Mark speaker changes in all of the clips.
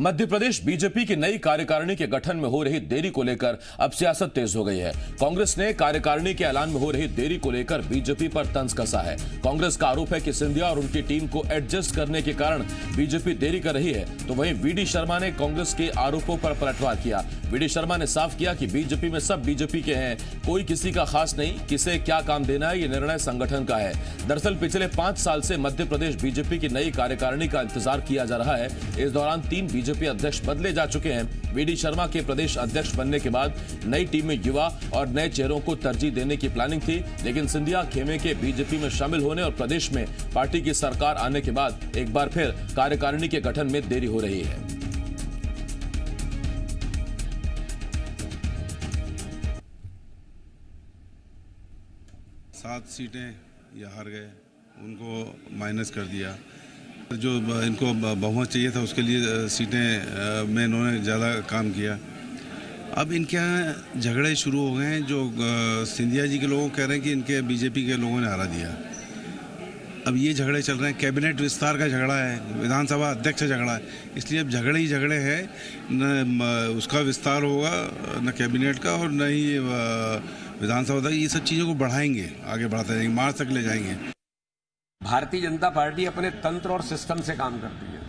Speaker 1: Madhya Pradesh BJP की नई कार्यकारिणी के गठन में हो रही देरी को लेकर अब सियासत तेज हो गई है। कांग्रेस ने कार्यकारिणी के ऐलान में हो रही देरी को लेकर बीजेपी पर तंज कसा है। कांग्रेस का आरोप है कि सिंधिया और उनकी टीम को एडजस्ट करने के कारण बीजेपी देरी कर रही है। तो वहीं वीडी शर्मा ने कांग्रेस के आरोपों पर पलटवार किया। वीडी शर्मा ने साफ किया कि बीजेपी में सब बीजेपी के हैं, कोई किसी का खास नहीं, किसे क्या काम देना है ये निर्णय संगठन का है। दरअसल पिछले 5 साल से मध्य प्रदेश बीजेपी की नई कार्यकारिणी का इंतजार किया जा रहा है। इस दौरान 3 बीजेपी अध्यक्ष बदले जा चुके हैं। वीडी शर्मा के प्रदेश अध्यक्ष बनने के बाद नई टीम में युवा और नए चेहरों को तरजीह देने की प्लानिंग थी, लेकिन सिंधिया खेमे के बीजेपी में शामिल होने और प्रदेश में पार्टी की सरकार आने के बाद एक बार फिर कार्यकारिणी के गठन में देरी हो रही है।
Speaker 2: 7 सीटें ये हार गए, उनको माइनस कर दिया। जो इनको बहुमत चाहिए था उसके लिए सीटें में इन्होंने ज़्यादा काम किया। अब इनके यहाँ झगड़े शुरू हो गए हैं। जो सिंधिया जी के लोग कह रहे हैं कि इनके बीजेपी के लोगों ने हरा दिया। अब ये झगड़े चल रहे हैं, कैबिनेट विस्तार का झगड़ा है, विधानसभा अध्यक्ष झगड़ा है, इसलिए अब झगड़े ही झगड़े हैं। न उसका विस्तार होगा, न कैबिनेट का, और न ही विधानसभा। ये सब चीज़ों को बढ़ाएंगे, आगे बढ़ाते जाएंगे, मार्च तक ले जाएंगे।
Speaker 3: भारतीय जनता पार्टी अपने तंत्र और सिस्टम से काम करती है।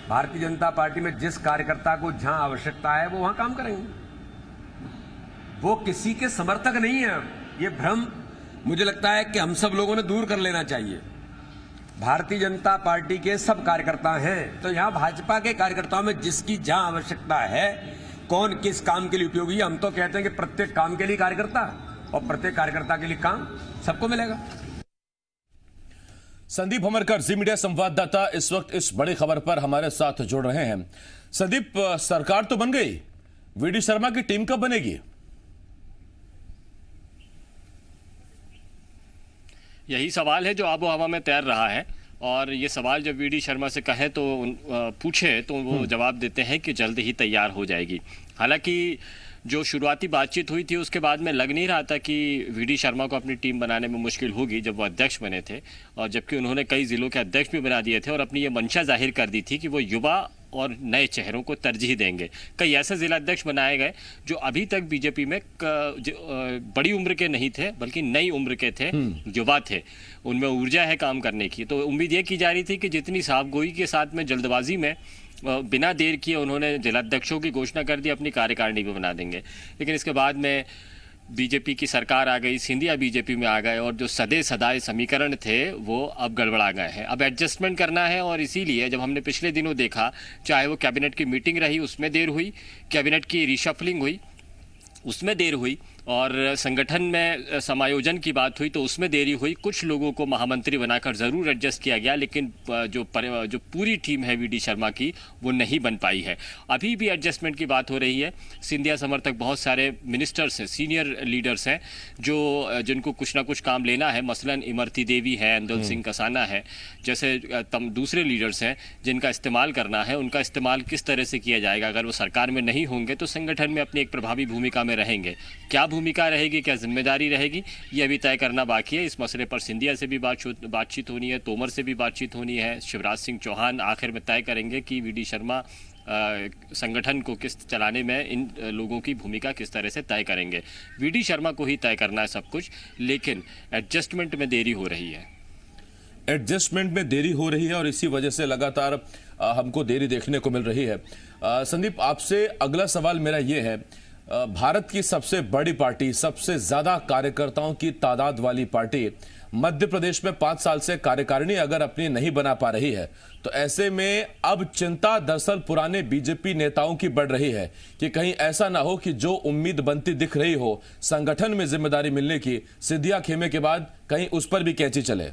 Speaker 3: भारतीय जनता पार्टी में जिस कार्यकर्ता को जहां आवश्यकता है वो वहां काम करेंगे। वो किसी के समर्थक नहीं है। ये भ्रम मुझे लगता है कि हम सब लोगों ने दूर कर लेना चाहिए। भारतीय जनता पार्टी के सब कार्यकर्ता हैं, तो यहां भाजपा के कार्यकर्ताओं में जिसकी जहां आवश्यकता है, कौन किस काम के लिए उपयोगी है, हम तो कहते हैं कि प्रत्येक काम के लिए कार्यकर्ता, और प्रत्येक कार्यकर्ता के लिए काम सबको मिलेगा।
Speaker 1: संदीप हमरकर, जी मीडिया संवाददाता, इस वक्त इस बड़ी खबर पर हमारे साथ जुड़ रहे हैं। संदीप, सरकार तो बन गई, वीडी शर्मा की टीम कब बनेगी?
Speaker 4: यही सवाल है जो आबो हवा में तैर रहा है, और ये सवाल जब वीडी शर्मा से कहे तो पूछे तो वो जवाब देते हैं कि जल्द ही तैयार हो जाएगी। हालांकि जो शुरुआती बातचीत हुई थी उसके बाद में लग नहीं रहा था कि वीडी शर्मा को अपनी टीम बनाने में मुश्किल होगी जब वो अध्यक्ष बने थे, और जबकि उन्होंने कई जिलों के अध्यक्ष भी बना दिए थे और अपनी ये मंशा जाहिर कर दी थी कि वो युवा और नए चेहरों को तरजीह देंगे। कई ऐसे जिला अध्यक्ष बनाए गए जो अभी तक बीजेपी में बड़ी उम्र के नहीं थे, बल्कि नई उम्र के थे, युवा थे, उनमें ऊर्जा है काम करने की। तो उम्मीद ये की जा रही थी कि जितनी साफगोई के साथ में जल्दबाजी में बिना देर किए उन्होंने जिलाध्यक्षों की घोषणा कर दी, अपनी कार्यकारिणी भी बना देंगे। लेकिन इसके बाद में बीजेपी की सरकार आ गई, सिंधिया बीजेपी में आ गए, और जो सदाए समीकरण थे वो अब गड़बड़ा गए हैं। अब एडजस्टमेंट करना है, और इसीलिए जब हमने पिछले दिनों देखा, चाहे वो कैबिनेट की मीटिंग रही उसमें देर हुई, कैबिनेट की रिशफलिंग हुई उसमें देर हुई, और संगठन में समायोजन की बात हुई तो उसमें देरी हुई। कुछ लोगों को महामंत्री बनाकर ज़रूर एडजस्ट किया गया, लेकिन जो पूरी टीम है वीडी शर्मा की वो नहीं बन पाई है। अभी भी एडजस्टमेंट की बात हो रही है। सिंधिया समर्थक बहुत सारे मिनिस्टर्स हैं, सीनियर लीडर्स हैं, जिनको कुछ ना कुछ काम लेना है। मसलन इमरती देवी है, अंदल सिंह कसाना है, जैसे दूसरे लीडर्स हैं जिनका इस्तेमाल करना है। उनका इस्तेमाल किस तरह से किया जाएगा? अगर वो सरकार में नहीं होंगे तो संगठन में अपनी एक प्रभावी भूमिका में रहेंगे। क्या भूमिका रहेगी, क्या जिम्मेदारी रहेगी, ये अभी तय करना बाकी है। इस मसले पर सिंधिया से भी बातचीत होनी है, तोमर से भी बातचीत होनी है, शिवराज सिंह चौहान आखिर में तय करेंगे कि वीडी शर्मा संगठन को किस चलाने में इन लोगों की भूमिका किस तरह से तय करेंगे। वीडी शर्मा को ही तय करना है सब कुछ, लेकिन एडजस्टमेंट में देरी हो रही है।
Speaker 1: एडजस्टमेंट में देरी हो रही है और इसी वजह से लगातार हमको देरी देखने को मिल रही है। संदीप, आपसे अगला सवाल मेरा ये है, भारत की सबसे बड़ी पार्टी, सबसे ज्यादा कार्यकर्ताओं की तादाद वाली पार्टी मध्य प्रदेश में 5 साल से कार्यकारिणी अगर अपनी नहीं बना पा रही है, तो ऐसे में अब चिंता दरअसल पुराने बीजेपी नेताओं की बढ़ रही है कि कहीं ऐसा ना हो कि जो उम्मीद बनती दिख रही हो संगठन में जिम्मेदारी मिलने की, सिंधिया खेमे के बाद कहीं उस पर भी कैंची चले।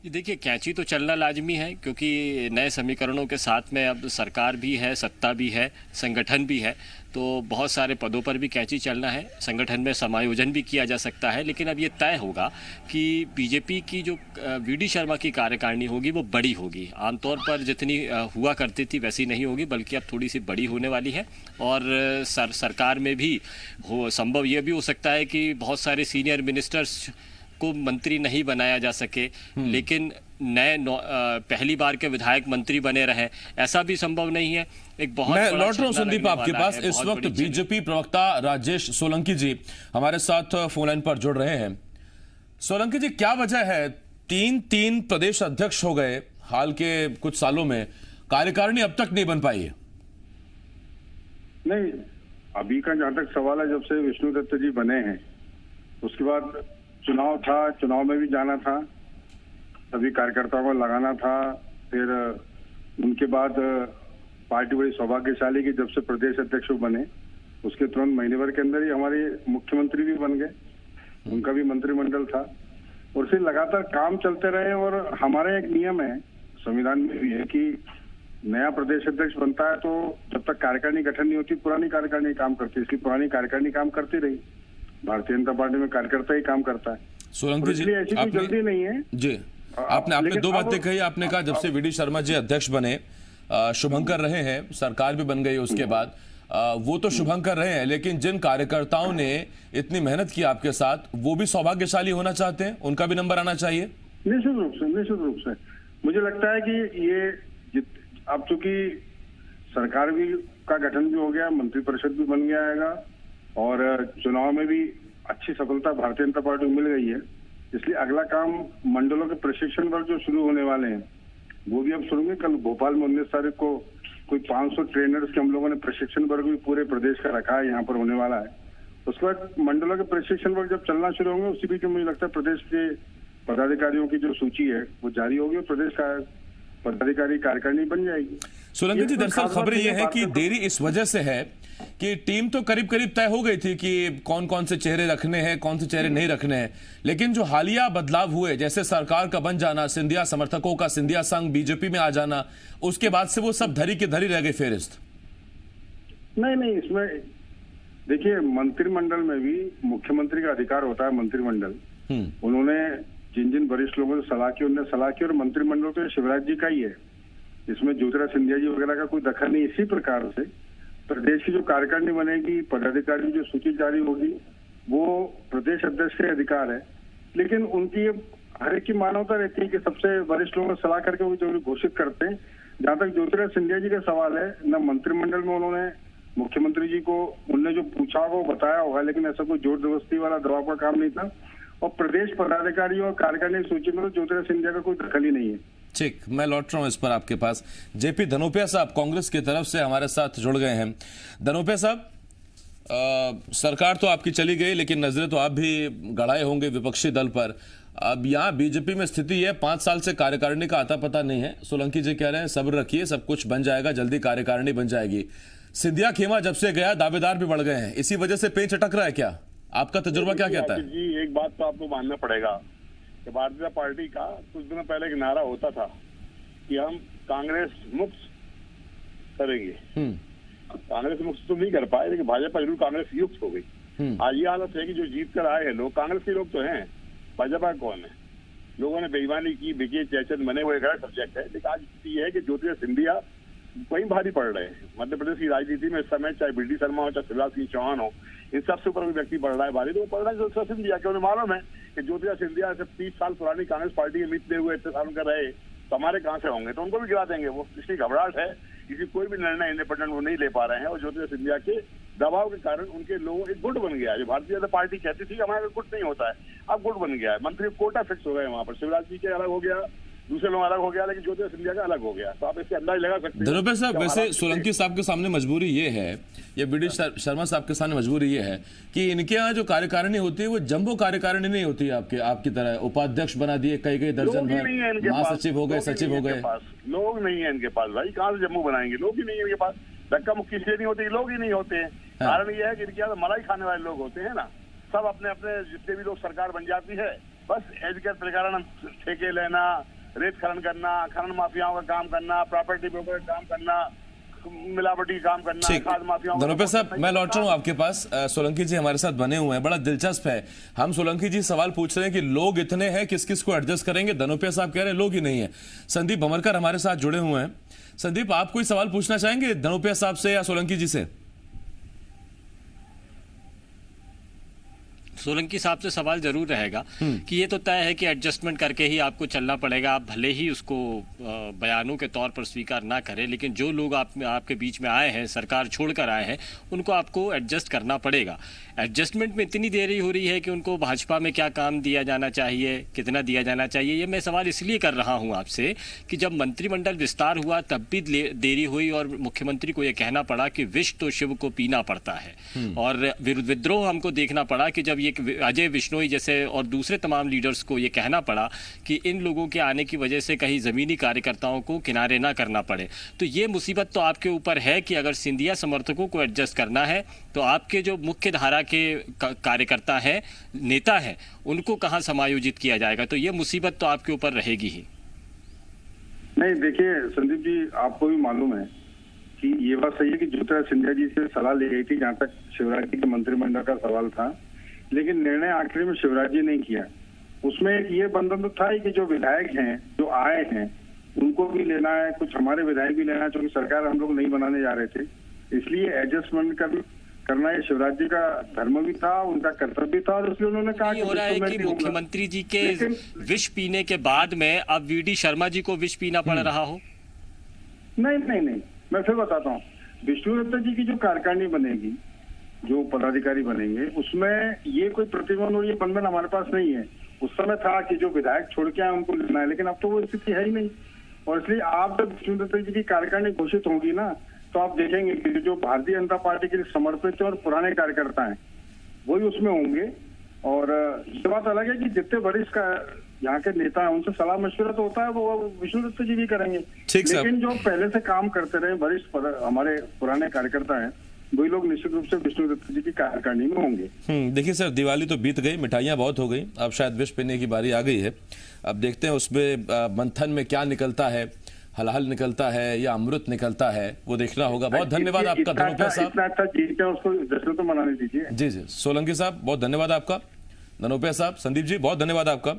Speaker 4: देखिए, कैंची तो चलना लाजमी है, क्योंकि नए समीकरणों के साथ में अब सरकार भी है, सत्ता भी है, संगठन भी है, तो बहुत सारे पदों पर भी कैंची चलना है। संगठन में समायोजन भी किया जा सकता है, लेकिन अब ये तय होगा कि बीजेपी की जो वीडी शर्मा की कार्यकारिणी होगी वो बड़ी होगी। आमतौर पर जितनी हुआ करती थी वैसी नहीं होगी, बल्कि अब थोड़ी सी बड़ी होने वाली है। और सरकार में भी संभव ये भी हो सकता है कि बहुत सारे सीनियर मिनिस्टर्स को मंत्री नहीं बनाया जा सके, लेकिन पहली बार के विधायक मंत्री बने रहे, ऐसा भी संभव नहीं है। एक बहुत
Speaker 1: मैं
Speaker 4: बड़ा
Speaker 1: लौट रहा हूं
Speaker 4: झटका
Speaker 1: संदीप
Speaker 4: लगने
Speaker 1: आपके
Speaker 4: वाला
Speaker 1: पास।
Speaker 4: है,
Speaker 1: इस
Speaker 4: बहुत
Speaker 1: वक्त
Speaker 4: बड़ी झटका।
Speaker 1: बीजेपी प्रवक्ता राजेश सोलंकी जी हमारे साथ फोन लाइन पर जुड़ रहे हैं। सोलंकी जी, क्या वजह है 3 प्रदेश अध्यक्ष हो गए हाल के कुछ सालों में, कार्यकारिणी अब तक नहीं बन पाई है?
Speaker 5: नहीं, अभी का जहां तक सवाल है, जब से विष्णु दत्त जी बने हैं उसके बाद चुनाव था, चुनाव में भी जाना था, सभी कार्यकर्ताओं को लगाना था। फिर उनके बाद पार्टी बड़ी सौभाग्यशाली की जब से प्रदेश अध्यक्ष बने उसके तुरंत महीने भर के अंदर ही हमारे मुख्यमंत्री भी बन गए, उनका भी मंत्रिमंडल था और फिर लगातार काम चलते रहे। और हमारा एक नियम है, संविधान में भी है कि नया प्रदेश अध्यक्ष बनता है तो जब तक कार्यकारिणी गठन नहीं होती पुरानी कार्यकारिणी काम करती है, इसलिए पुरानी कार्यकारिणी काम करती रही। भारतीय जनता पार्टी में कार्यकर्ता ही काम करता है,
Speaker 1: सोलंकी जी,
Speaker 5: ऐसी कोई जल्दी नहीं है
Speaker 1: जी। आपने दो बातें कही। आपने कहा जब से वीडी शर्मा जी अध्यक्ष बने, शुभंकर रहे हैं, सरकार भी बन गई उसके बाद, वो तो शुभंकर रहे हैं, लेकिन जिन कार्यकर्ताओं ने इतनी मेहनत की आपके साथ, वो भी सौभाग्यशाली होना चाहते हैं, उनका भी नंबर आना चाहिए।
Speaker 5: निश्चित रूप से मुझे लगता है कि ये अब चूंकि सरकार भी का गठन भी हो गया, मंत्रिपरिषद भी बन गया है और चुनाव में भी अच्छी सफलता भारतीय जनता पार्टी को मिल गई है, इसलिए अगला काम मंडलों के प्रशिक्षण वर्ग जो शुरू होने वाले हैं वो भी अब शुरू होंगे। कल भोपाल में 19 तारीख को कोई 500 ट्रेनर्स के हम लोगों ने प्रशिक्षण वर्ग भी पूरे प्रदेश का रखा है, यहाँ पर होने वाला है। उसके बाद मंडलों के प्रशिक्षण वर्ग जब चलना शुरू होंगे उसी बीच मुझे लगता है प्रदेश के पदाधिकारियों की जो सूची है वो जारी होगी और प्रदेश का पदाधिकारी कार्यकारिणी बन जाएगी।
Speaker 1: सोलंकी जी, दरअसल खबर यह है कि देरी इस वजह से है कि टीम तो करीब करीब तय हो गई थी कि कौन कौन से चेहरे रखने हैं, कौन से चेहरे नहीं रखने हैं, लेकिन जो हालिया बदलाव हुए, जैसे सरकार का बन जाना, सिंधिया समर्थकों का सिंधिया संघ बीजेपी में आ जाना, उसके बाद से वो सब धरी की धरी रह गई फेरिस्त।
Speaker 5: नहीं, इसमें देखिए मंत्रिमंडल में भी मुख्यमंत्री का अधिकार होता है। मंत्रिमंडल उन्होंने जिन वरिष्ठ लोगों से सलाह की, उन्होंने सलाह की और मंत्रिमंडल तो शिवराज जी का ही है, इसमें ज्योतिरादित्य सिंधिया जी वगैरह का कोई दखल नहीं। इसी प्रकार से प्रदेश की जो कार्यकारिणी बनेगी, पदाधिकारी जो सूची जारी होगी, वो प्रदेश अध्यक्ष के अधिकार है, लेकिन उनकी हर एक की मानवता रहती है कि सबसे वरिष्ठ लोगों से सलाह करके वो जो घोषित करते हैं। जहां तक ज्योतिरादित्य सिंधिया जी का सवाल है, न मंत्रिमंडल में उन्होंने मुख्यमंत्री जी को उनने जो पूछा होगा वो बताया होगा, लेकिन ऐसा कोई जोर जबरदस्ती वाला दबाव का काम नहीं था। और प्रदेश पदाधिकारी और कार्यकारिणी सूची में तो ज्योतिरादित्य सिंधिया का कोई दखल ही नहीं है।
Speaker 1: ठीक, मैं लौट रहा हूं इस पर आपके पास। जेपी धनोपिया साहब कांग्रेस की तरफ से हमारे साथ जुड़ गए हैं। धनोपिया साहब, सरकार तो आपकी चली गई, लेकिन नजरें तो आप भी गड़ाए होंगे विपक्षी दल पर। अब यहाँ बीजेपी में स्थिति है, 5 साल से कार्यकारिणी का आता पता नहीं है। सोलंकी जी कह रहे हैं सब्र रखिए, सब कुछ बन जाएगा, जल्दी कार्यकारिणी बन जाएगी। सिंधिया खेमा जब से गया दावेदार भी बढ़ गए हैं, इसी वजह से पेच अटक रहा है क्या? आपका तजुर्बा क्या कहता है?
Speaker 6: जी, एक बात तो आपको मानना पड़ेगा कि भारतीय जनता पार्टी का कुछ दिनों पहले एक नारा होता था कि हम कांग्रेस मुक्त करेंगे। कांग्रेस मुक्त तो नहीं कर पाए, लेकिन भाजपा जरूर कांग्रेस युक्त हो गई। आज ये हालत है कि जो जीत कर आए हैं लोग, कांग्रेस के लोग तो हैं, भाजपा कौन है? लोगों ने बेईमानी की, बिके चैचन बने हुए गलत सब्जेक्ट है। लेकिन आज स्थिति है कि ज्योतिरादित्य सिंधिया वहीं भारी पड़ रहे हैं। मध्य प्रदेश की राजनीति में इस समय चाहे बीडी शर्मा हो, चाहे शिवराज सिंह चौहान हो, इन सबसे ऊपर व्यक्ति बढ़ रहा है भारी। तो वो पड़ रहा है ज्योतिरादित्य सिंधिया के। उन्हें मालूम है कि ज्योतिरादित्य सिंधिया से 30 साल पुरानी कांग्रेस पार्टी के मित्र हुए, इतने साल कर रहे, तो हमारे कहाँ से होंगे? तो उनको भी गिरा देंगे वो। इसकी घबराहट है, किसी कोई भी निर्णय इंडिपेंडेंट वो नहीं ले पा रहे हैं। और ज्योतिरादित्य सिंधिया के दबाव के कारण उनके लोगों एक गुट बन गया है। जो भारतीय जनता पार्टी कहती थी हमारा गुट नहीं होता है, अब गुट बन गया है। मंत्री कोटा फिक्स हो गए वहां पर, शिवराज जी के अलग हो गया, दूसरे लोग अलग हो गया, लेकिन ज्योतिरादित्य सिंधिया का अलग हो गया। तो आप इससे अंदाज लगा सकते हैं।
Speaker 1: धनोपिया साहब, वैसे सोलंकी साहब के सामने मजबूरी ये है, या बीडी शर्मा साहब के सामने मजबूरी ये है कि इनके यहाँ जो कार्यकारिणी होती है वो जंबो कार्यकारिणी नहीं होती है। आपकी तरह उपाध्यक्ष बना दिए कई दर्जन भर, महासचिव हो गए, सचिव हो गए।
Speaker 6: लोग नहीं है इनके पास भाई, कहाँ से जम्मू बनाएंगे? लोग ही नहीं है इनके पास। धक्का मुक्की इसलिए नहीं होती, लोग ही नहीं होते हैं। कारण ये है कि इनके यहाँ मलाई खाने वाले लोग होते हैं ना, सब अपने अपने जितने भी लोग सरकार बन जाती है, बस एज के प्रकार ठेके लेना, रेत खनन करना, खनन माफियाओं का काम करना, प्रॉपर्टी ब्रोकर का काम करना, मिलावटी काम करना, खाद माफियाओं।
Speaker 1: धनोपिया साहब, मैं लौट रहा हूं आपके पास। सोलंकी जी हमारे साथ बने हुए हैं, बड़ा दिलचस्प है। हम सोलंकी जी सवाल पूछ रहे हैं कि लोग इतने हैं, किस किस को एडजस्ट करेंगे? धनोपिया साहब कह रहे हैं लोग ही नहीं है। संदीप भमरकर हमारे साथ जुड़े हुए हैं। संदीप, आप कोई सवाल पूछना चाहेंगे धनोपिया साहब से या सोलंकी जी से?
Speaker 4: सोलंकी साहब से सवाल जरूर रहेगा कि ये तो तय है कि एडजस्टमेंट करके ही आपको चलना पड़ेगा, आप भले ही उसको बयानों के तौर पर स्वीकार ना करें, लेकिन जो लोग आपके बीच में आए हैं, सरकार छोड़कर आए हैं, उनको आपको एडजस्ट करना पड़ेगा। एडजस्टमेंट में इतनी देरी हो रही है कि उनको भाजपा में क्या काम दिया जाना चाहिए, कितना दिया जाना चाहिए, ये मैं सवाल इसलिए कर रहा हूँ आपसे कि जब मंत्रिमंडल विस्तार हुआ तब भी देरी हुई और मुख्यमंत्री को यह कहना पड़ा कि विष तो शिव को पीना पड़ता है, और विद्रोह हमको देखना पड़ा कि जब ये अजय बिश्नोई जैसे और दूसरे तमाम लीडर्स को ये कहना पड़ा कि इन लोगों के आने की वजह से कहीं ज़मीनी कार्यकर्ताओं को किनारे ना करना पड़े। तो ये मुसीबत तो आपके ऊपर है कि अगर सिंधिया समर्थकों को एडजस्ट करना है तो आपके जो मुख्य धारा के कार्यकर्ता हैं, नेता हैं, उनको कहाँ समायोजित किया जाएगा, तो ये मुसीबत तो आपके ऊपर रहेगी ही।
Speaker 5: नहीं, देखिए संदीप जी, आपको भी मालूम है कि ये बात सही है कि ज्योतिरादित्य सिंधिया जी से सलाह ली गई थी जहाँ तक शिवराज जी के मंत्रिमंडल का सवाल था, लेकिन निर्णय आखिरी में शिवराज जी ने किया। उसमें एक ये बंधन तो था ही कि जो विधायक हैं, जो आए हैं, उनको भी लेना है, कुछ हमारे विधायक भी लेना है, क्योंकि सरकार हम लोग नहीं बनाने जा रहे थे, इसलिए एडजस्टमेंट करना ये शिवराज जी का धर्म भी था, उनका कर्तव्य भी था, और इसलिए उन्होंने कहा
Speaker 4: हो रहा है कि मुख्यमंत्री जी के विष पीने के बाद में अब वीडी शर्मा जी को विष पीना पड़ रहा हो।
Speaker 5: नहीं, मैं फिर बताता हूँ। विष्णु दत्त जी की जो कार्यकारिणी बनेगी, जो पदाधिकारी बनेंगे, उसमें ये कोई प्रतिबंध और ये बंधन हमारे पास नहीं है। उस समय था कि जो विधायक छोड़ के आए उनको लेना है, लेकिन अब तो वो स्थिति है ही नहीं। और इसलिए आप जब विष्णु दत्त जी की कार्यकारिणी घोषित होगी ना, तो आप देखेंगे कि जो भारतीय जनता पार्टी के लिए समर्पित और पुराने कार्यकर्ता हैं वही उसमें होंगे। और ये बात अलग है कि जितने वरिष्ठ यहाँ के नेता हैं उनसे सलाह मशवरा तो होता है, वो विष्णु दत्त जी भी करेंगे, लेकिन जो पहले से काम करते रहे वरिष्ठ हमारे पुराने कार्यकर्ता हैं, वही लोग निश्चित रूप से विष्णु दत्त जी की कार्यकारिणी में होंगे।
Speaker 1: देखिए सर, दिवाली तो बीत गई, मिठाइयाँ बहुत हो गई, अब शायद विष पीने की बारी आ गई है। अब देखते हैं उसमें मंथन में क्या निकलता है, हलाहल निकलता है या अमृत निकलता है, वो देखना होगा। बहुत धन्यवाद आपका धनोपिया साहब।
Speaker 5: इतना अच्छा जीत है, उसको जश्न तो मनाने दीजिए।
Speaker 1: जी, सोलंकी साहब बहुत धन्यवाद आपका। धनोपिया साहब, संदीप जी बहुत धन्यवाद आपका।